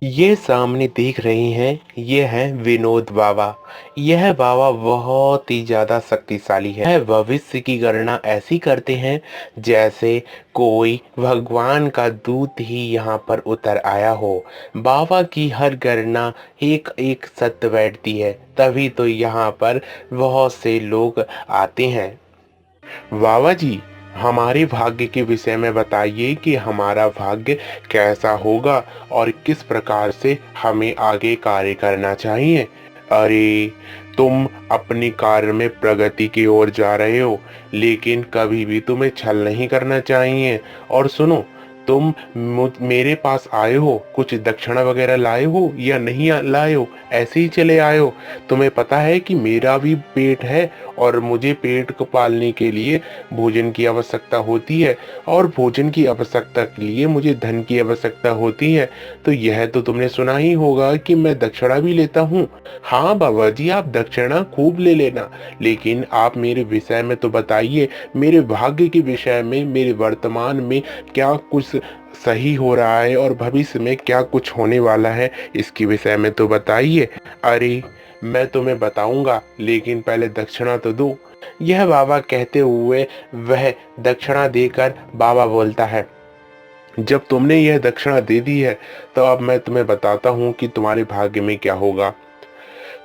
ये सामने देख रही हैं, ये हैं विनोद बाबा। यह बाबा बहुत ही ज़्यादा शक्तिशाली है। यह भविष्य की गणना ऐसी करते हैं जैसे कोई भगवान का दूत ही यहाँ पर उतर आया हो। बाबा की हर गणना एक एक सत्य बैठती है, तभी तो यहाँ पर बहुत से लोग आते हैं। बाबा जी, हमारे भाग्य के विषय में बताइए कि हमारा भाग्य कैसा होगा और किस प्रकार से हमें आगे कार्य करना चाहिए। अरे, तुम अपनी कार्य में प्रगति की ओर जा रहे हो, लेकिन कभी भी तुम्हें छल नहीं करना चाहिए। और सुनो, तुम मेरे पास आए हो, कुछ दक्षिणा वगैरह लाए हो या नहीं लाए हो, ऐसे ही चले आए हो। तुम्हें पता है कि मेरा भी पेट है और मुझे पेट को पालने के लिए भोजन की आवश्यकता होती है, और भोजन की आवश्यकता के लिए मुझे धन की आवश्यकता होती है। तो यह तो तुमने सुना ही होगा कि मैं दक्षिणा भी लेता हूँ। हाँ बाबा जी, आप दक्षिणा खूब ले लेना, लेकिन आप मेरे विषय में तो बताइए, मेरे भाग्य के विषय में, मेरे वर्तमान में क्या कुछ सही हो रहा है और भविष्य में क्या कुछ होने वाला है, इसके विषय में तो बताइए। अरे, मैं तुम्हें बताऊंगा, लेकिन पहले दक्षिणा तो दो। यह बाबा कहते हुए वह दक्षिणा देकर बाबा बोलता है, जब तुमने यह दक्षिणा दे दी है, तो अब मैं तुम्हें बताता हूँ कि तुम्हारे भाग्य में क्या होगा।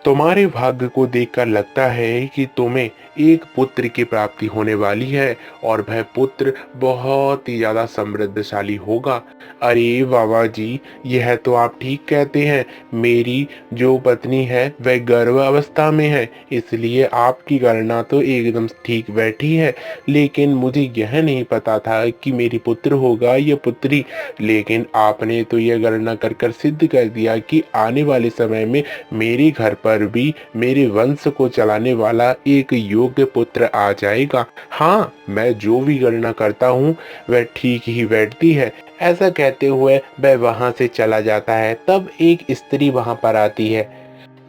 तुम्हारे भाग्य को देखकर लगता है कि तुम्हें एक पुत्र की प्राप्ति होने वाली है, और वह पुत्र बहुत ही ज्यादा समृद्धशाली होगा। अरे बाबा जी, यह तो आप ठीक कहते हैं। मेरी जो पत्नी है वह गर्भावस्था में है, इसलिए आपकी गणना तो एकदम ठीक बैठी है। लेकिन मुझे यह नहीं पता था कि मेरी पुत्र होगा या पुत्री। लेकिन आपने तो यह गणना कर कर सिद्ध कर दिया कि आने वाले समय में मेरे घर पर भी मेरे वंश को चलाने वाला एक योग्य पुत्र आ जाएगा। हाँ, मैं जो भी गणना करता हूँ वह ठीक ही बैठती है। ऐसा कहते हुए वह वहां से चला जाता है। तब एक स्त्री वहां पर आती है।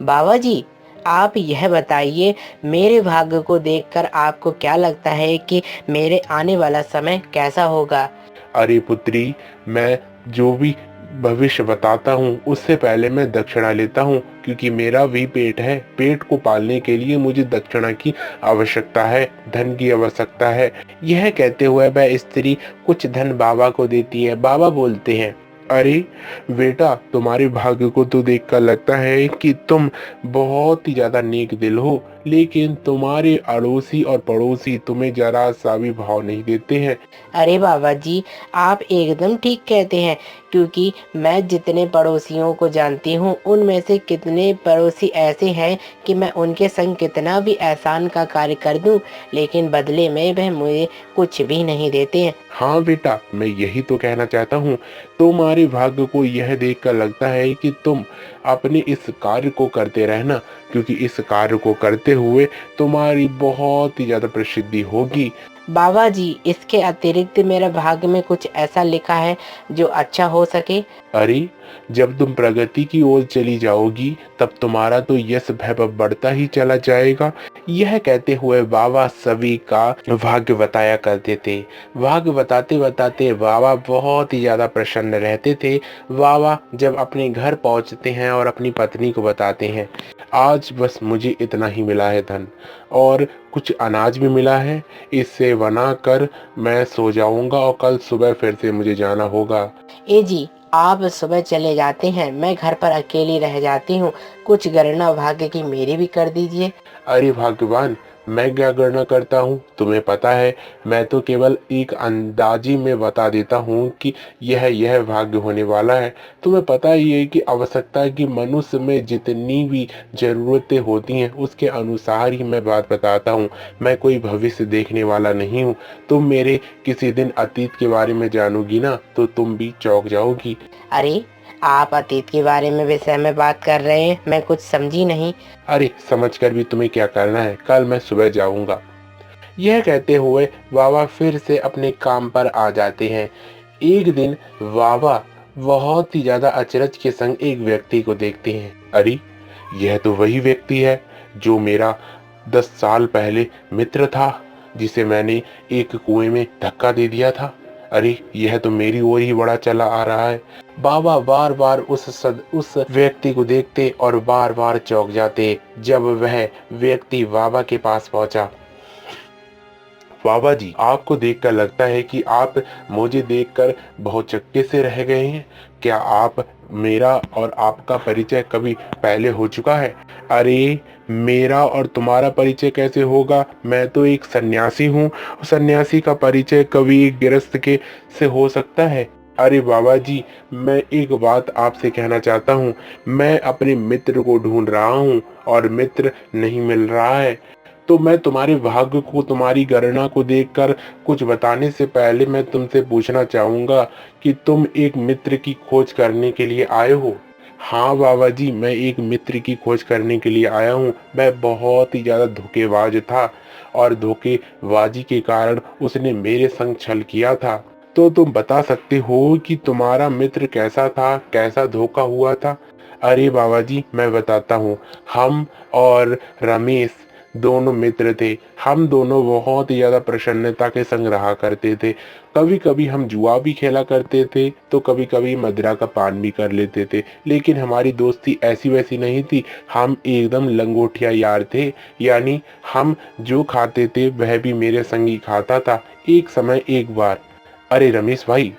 बाबा जी, आप यह बताइए, मेरे भाग्य को देखकर आपको क्या लगता है कि मेरे आने वाला समय कैसा होगा? अरे पुत्री, मैं जो भी भविष्य बताता हूँ उससे पहले मैं दक्षिणा लेता हूँ, क्योंकि मेरा भी पेट है। पेट को पालने के लिए मुझे दक्षिणा की आवश्यकता है, धन की आवश्यकता है। यह कहते हुए वह स्त्री कुछ धन बाबा को देती है। बाबा बोलते हैं, अरे बेटा, तुम्हारे भाग्य को तो देखकर लगता है कि तुम बहुत ही ज्यादा नेक दिल हो, लेकिन तुम्हारे अड़ोसी और पड़ोसी तुम्हें जरा सा भी भाव नहीं देते हैं। अरे बाबा जी, आप एकदम ठीक कहते हैं, क्योंकि मैं जितने पड़ोसियों को जानती हूँ, उनमें से कितने पड़ोसी ऐसे हैं कि मैं उनके संग कितना भी एहसान का कार्य कर दूं, लेकिन बदले में वह मुझे कुछ भी नहीं देते हैं। हाँ बेटा, मैं यही तो कहना चाहता हूँ। तुम्हारे भाग्य को यह देखकर लगता है कि तुम अपने इस कार्य को करते रहना, क्योंकि इस कार्य को करते हुए तुम्हारी बहुत ही ज्यादा प्रसिद्धि होगी। बाबा जी, इसके अतिरिक्त मेरे भाग्य में कुछ ऐसा लिखा है जो अच्छा हो सके? अरे, जब तुम प्रगति की ओर चली जाओगी, तब तुम्हारा तो यश वैभव बढ़ता ही चला जाएगा। यह कहते हुए बाबा सभी का भाग्य बताया करते थे। भाग्य बताते बताते बाबा बहुत ही ज्यादा प्रसन्न रहते थे। बाबा जब अपने घर पहुंचते हैं और अपनी पत्नी को बताते हैं, आज बस मुझे इतना ही मिला है धन, और कुछ अनाज भी मिला है, इससे बना कर मैं सो जाऊंगा और कल सुबह फिर से मुझे जाना होगा। ए जी, आप सुबह चले जाते हैं, मैं घर पर अकेली रह जाती हूँ। कुछ गणना भाग्य की मेरी भी कर दीजिए। अरे भगवान, मैं क्या गणना करता हूँ, तुम्हें पता है। मैं तो केवल एक अंदाजी में बता देता हूँ कि यह भाग्य होने वाला है। तुम्हें पता ही है कि आवश्यकता की मनुष्य में जितनी भी जरूरतें होती हैं, उसके अनुसार ही मैं बात बताता हूँ। मैं कोई भविष्य देखने वाला नहीं हूँ। तुम मेरे किसी दिन अतीत के बारे में जानोगी ना, तो तुम भी चौंक जाओगी। अरे, आप अतीत के बारे में विषय में बात कर रहे हैं, मैं कुछ समझी नहीं। अरे, समझकर भी तुम्हें क्या करना है, कल मैं सुबह जाऊंगा। यह कहते हुए बाबा फिर से अपने काम पर आ जाते हैं। एक दिन बाबा बहुत ही ज्यादा अचरज के संग एक व्यक्ति को देखते हैं। अरे, यह तो वही व्यक्ति है जो मेरा 10 साल पहले मित्र था, जिसे मैंने एक कुएं में धक्का दे दिया था। अरे, यह तो मेरी ओर ही बढ़ा चला आ रहा है। बाबा बार-बार उस व्यक्ति को देखते और बार-बार चौंक जाते। जब वह व्यक्ति बाबा के पास पहुंचा, बाबा जी, आपको देखकर लगता है कि आप मुझे देखकर बहुत चक्के से रह गए हैं। क्या आप मेरा और आपका परिचय कभी पहले हो चुका है? अरे, मेरा और तुम्हारा परिचय कैसे होगा? मैं तो एक सन्यासी हूँ। सन्यासी का परिचय कभी एक गृहस्थ के से हो सकता है? अरे बाबा जी, मैं एक बात आपसे कहना चाहता हूँ। मैं अपने मित्र को ढूंढ रहा हूँ और मित्र नहीं मिल रहा है। तो मैं तुम्हारे भाग्य को, तुम्हारी गणना को देखकर कुछ बताने से पहले मैं तुमसे पूछना चाहूँगा कि तुम एक मित्र की खोज करने के लिए आए हो? हाँ बाबा जी, मैं एक मित्र की खोज करने के लिए आया हूँ। मैं बहुत ही ज़्यादा धोखेबाज था और धोखेबाजी के कारण उसने मेरे संग छल किया था। तो तुम बता सकते हो कि तुम्हारा मित्र कैसा था, कैसा धोखा हुआ था? अरे बाबा जी, मैं बताता हूँ। हम और रमेश दोनों मित्र थे। हम दोनों बहुत ही ज़्यादा प्रसन्नता के संग रहा करते थे। कभी-कभी हम जुआ भी खेला करते थे, तो कभी-कभी मदिरा का पान भी कर लेते थे। लेकिन हमारी दोस्ती ऐसी-वैसी नहीं थी। हम एकदम लंगोटिया यार थे। यानी हम जो खाते थे वह भी मेरे संग ही खाता था। एक समय एक बार, अरे रमेश भाई,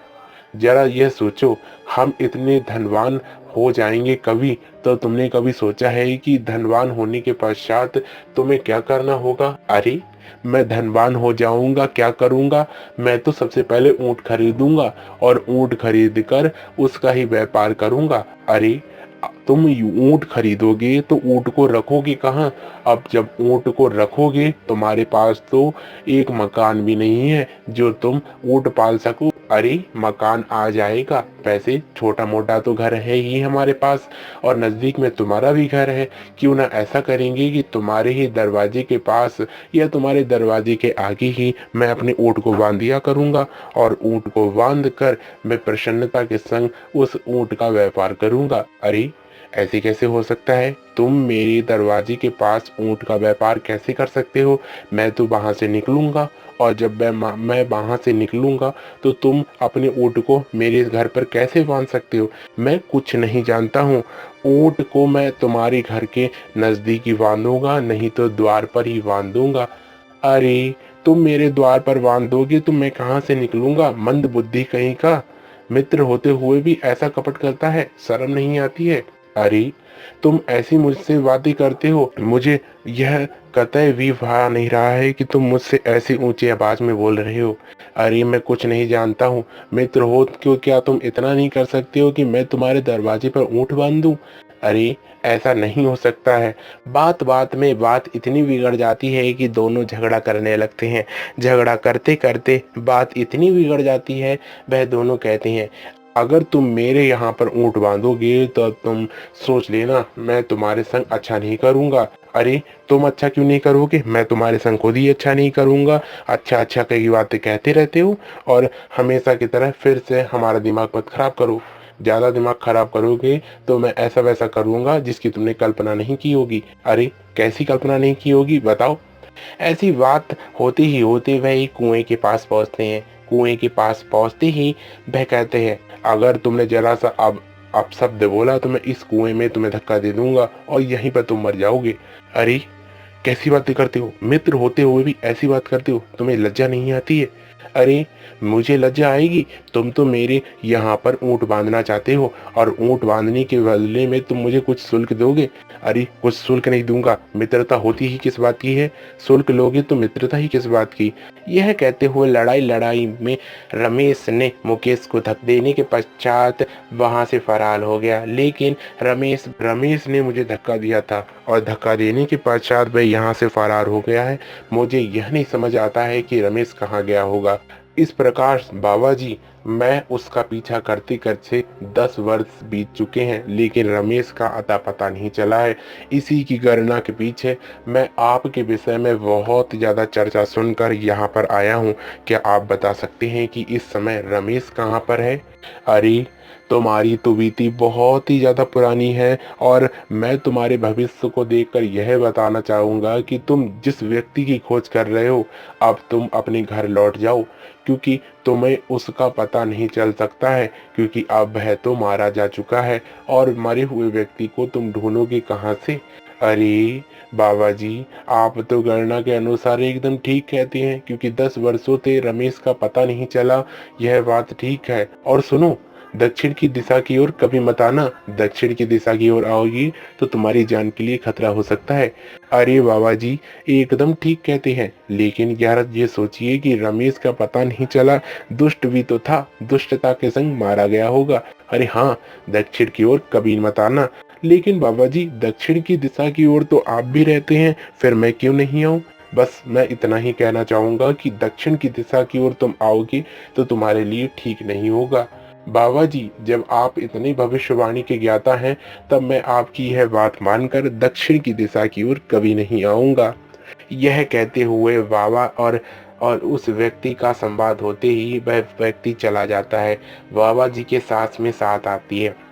जरा यह सोचो, हम इतने धनवान हो जाएंगे कभी? तो तुमने कभी सोचा है कि धनवान होने के पश्चात तुम्हें क्या करना होगा? अरे, मैं धनवान हो जाऊंगा, क्या करूंगा? मैं तो सबसे पहले ऊंट खरीदूंगा और ऊंट खरीद कर उसका ही व्यापार करूंगा। अरे, तुम ऊंट खरीदोगे तो ऊंट को रखोगे कहाँ? अब जब ऊंट को रखोगे, तुम्हारे पास तो एक मकान भी नहीं है जो तुम ऊंट पाल सको। अरे, मकान आ जाएगा। वैसे छोटा मोटा तो घर है ही हमारे पास और नजदीक में तुम्हारा भी घर है। क्यों ना ऐसा करेंगे कि तुम्हारे ही दरवाजे के पास या तुम्हारे दरवाजे के आगे ही मैं अपने ऊंट को बांध दिया करूंगा और ऊंट को बांध कर मैं प्रसन्नता के संग उस ऊंट का व्यापार करूंगा। अरे, ऐसे कैसे हो सकता है? तुम मेरे दरवाजे के पास ऊंट का व्यापार कैसे कर सकते हो? मैं तो वहां से निकलूंगा और जब मैं वहां से निकलूंगा तो तुम अपने ऊंट को मेरे घर पर कैसे बांध सकते हो? मैं कुछ नहीं जानता हूँ। ऊंट को मैं तुम्हारे घर के नजदीक ही बांधूंगा, नहीं तो द्वार पर ही बांध दूंगा। अरे, तुम मेरे द्वार पर बांध दोगे तो मैं कहाँ से निकलूंगा? मंद बुद्धि कहीं का। मित्र होते हुए भी ऐसा कपट करता है, शर्म नहीं आती है? अरे, तुम ऐसी मुझसे बातें करते हो, मुझे यह कतई भी भा नहीं रहा है कि तुम मुझसे ऐसी ऊंची आवाज में बोल रहे हो। अरे, मैं कुछ नहीं जानता हूँ। मित्र हो क्यों, क्या तुम इतना नहीं कर सकते हो कि मैं तुम्हारे दरवाजे पर ऊंट बांध दूं? अरे, ऐसा नहीं हो सकता है। बात बात में बात इतनी बिगड़ जाती है कि दोनों झगड़ा करने लगते हैं। झगड़ा करते करते बात इतनी बिगड़ जाती है, वह दोनों कहते हैं, अगर तुम मेरे यहाँ पर ऊंट बांधोगे तो तुम सोच लेना मैं तुम्हारे संग अच्छा नहीं करूंगा। अरे, तुम अच्छा क्यों नहीं करोगे? मैं तुम्हारे संग खुद ही अच्छा नहीं करूंगा। अच्छा अच्छा कई बातें कहते रहते हो और हमेशा की तरह फिर से हमारा दिमाग मत खराब करो। ज्यादा दिमाग खराब करोगे तो मैं ऐसा वैसा करूंगा जिसकी तुमने कल्पना नहीं की होगी। अरे, कैसी कल्पना नहीं की होगी, बताओ? ऐसी बात होते ही होते वह एक कुएं के पास पहुंचते हैं। कुएं के पास पहुंचते ही वह कहते हैं, अगर तुमने जरा सा अब अपशब्द बोला तो मैं इस कुएं में तुम्हें धक्का दे दूंगा और यहीं पर तुम मर जाओगे। अरे, कैसी बातें करते हो? मित्र होते हुए भी ऐसी बात करते हो? तुम्हें लज्जा नहीं आती है? अरे, मुझे लज्जा आएगी? तुम तो मेरे यहाँ पर ऊंट बांधना चाहते हो और ऊंट बांधने के बदले में तुम मुझे कुछ शुल्क दोगे। अरे, कुछ शुल्क नहीं दूंगा। मित्रता होती ही किस बात की है? शुल्क लोगे तो मित्रता ही किस बात की? यह कहते हुए लड़ाई लड़ाई में रमेश ने मुकेश को धक्का देने के पश्चात वहां से फरार हो गया। लेकिन रमेश ने मुझे धक्का दिया था और धक्का देने के पश्चात वह यहाँ से फरार हो गया है। मुझे यह नहीं समझ आता है कि रमेश कहाँ गया होगा। इस प्रकार बाबा जी, मैं उसका पीछा करते करते 10 वर्ष बीत चुके हैं, लेकिन रमेश का अता पता नहीं चला है। इसी की गणना के पीछे मैं आपके विषय में बहुत ज़्यादा चर्चा सुनकर यहाँ पर आया हूँ। क्या आप बता सकते हैं कि इस समय रमेश कहाँ पर है? अरे, तुम्हारी तो बीती बहुत ही ज़्यादा पुरानी है और मैं तुम्हारे भविष्य को देखकर यह बताना चाहूँगा कि तुम जिस व्यक्ति की खोज कर रहे हो, अब तुम अपने घर लौट जाओ, क्योंकि तुम्हें उसका पता नहीं चल सकता है, क्योंकि अब वह तो मारा जा चुका है और मरे हुए व्यक्ति को तुम ढूंढोगे कहाँ से? अरे बाबा जी, आप तो गणना के अनुसार एकदम ठीक कहते हैं, क्योंकि 10 वर्षों से रमेश का पता नहीं चला, यह बात ठीक है। और सुनो, दक्षिण की दिशा की ओर कभी मत आना। दक्षिण की दिशा की ओर आओगी तो तुम्हारी जान के लिए खतरा हो सकता है। अरे बाबा जी, एकदम ठीक कहते हैं, लेकिन यार ये सोचिए कि रमेश का पता नहीं चला, दुष्ट भी तो था, दुष्टता के संग मारा गया होगा। अरे हाँ, दक्षिण की ओर कभी मत आना। लेकिन बाबा जी, दक्षिण की दिशा की ओर तो आप भी रहते हैं, फिर मैं क्यों नहीं आऊं? बस मैं इतना ही कहना चाहूंगा कि दक्षिण की दिशा की ओर तुम आओगे तो तुम्हारे लिए ठीक नहीं होगा। बाबा जी, जब आप इतनी भविष्यवाणी के ज्ञाता हैं, तब मैं आपकी यह बात मानकर दक्षिण की दिशा की ओर कभी नहीं आऊंगा। यह कहते हुए बाबा और उस व्यक्ति का संवाद होते ही वह व्यक्ति चला जाता है। बाबा जी के सांस में साथ आती है।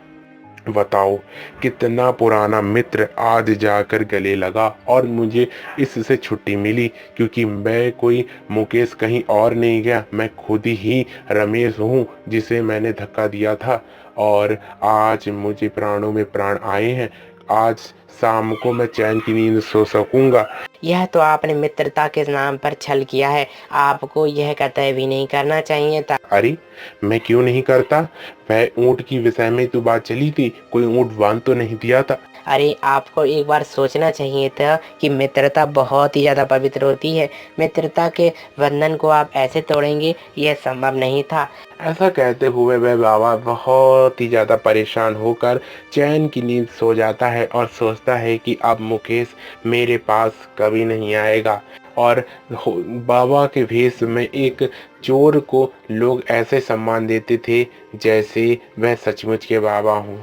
बताओ, कितना पुराना मित्र आज जाकर गले लगा और मुझे इससे छुट्टी मिली, क्योंकि मैं कोई मुकेश कहीं और नहीं गया, मैं खुद ही रमेश हूँ जिसे मैंने धक्का दिया था। और आज मुझे प्राणों में प्राण आए हैं, आज शाम को मैं चैन की नींद सो सकूंगा। यह तो आपने मित्रता के नाम पर छल किया है। आपको यह कतई भी नहीं करना चाहिए था। अरे, मैं क्यों नहीं करता? वह ऊँट की विषय में तो बात चली थी, कोई ऊँट बांध तो नहीं दिया था। अरे आपको एक बार सोचना चाहिए था कि मित्रता बहुत ही ज़्यादा पवित्र होती है। मित्रता के बंधन को आप ऐसे तोड़ेंगे, यह संभव नहीं था। ऐसा कहते हुए वह बाबा बहुत ही ज्यादा परेशान होकर चैन की नींद सो जाता है और सोचता है कि अब मुकेश मेरे पास कभी नहीं आएगा। और बाबा के भेष में एक चोर को लोग ऐसे सम्मान देते थे जैसे वह सचमुच के बाबा हों।